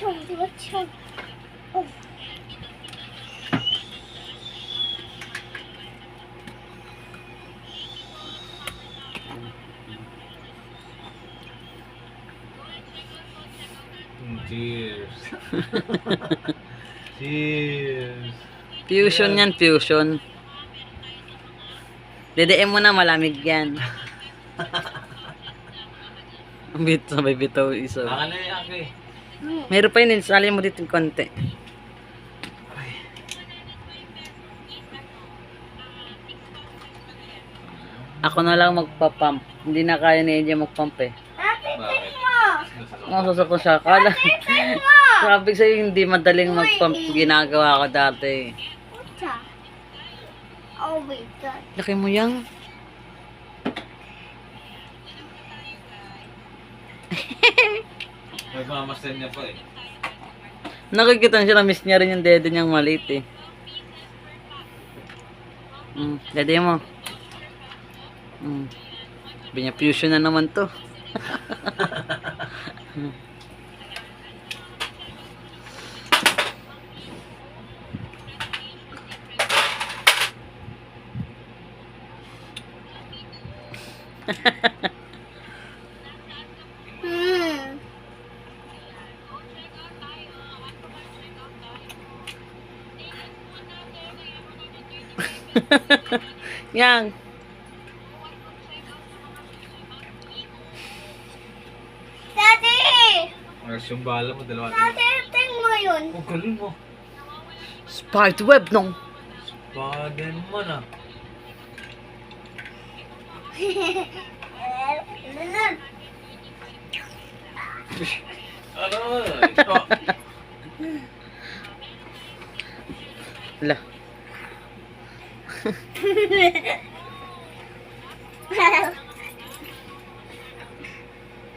Diretso. Oh. Cheers. Cheers. Fusion yan, fusion. Dedein mo na, malamig yan. Sabay bitaw isa. Baka na yung aki. Meron pa yun, sali mo dito yung konti. Ako na lang magpapump. Hindi na kaya ni Eja magpump eh. Bakit? Masusok ko siya. Kala. Sabi sa'yo, hindi madaling magpump. Ginagawa ko dati. Oh my God. Laki mo yang. Nagmamaster niya pa eh. Nakikita siya na miss niya rin yung dedo niyang maliit eh. Dede mo. Sabi niya, fusion na naman to. Yang. Daddy! Ayos yung bala mo, dalawa. Daddy, tingnan mo yun. Oh, galing mo. Spiderweb nung. Baden mo na. Aray! Oh. Ala.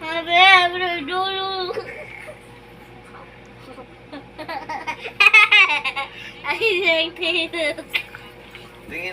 Abre dulu. Ay,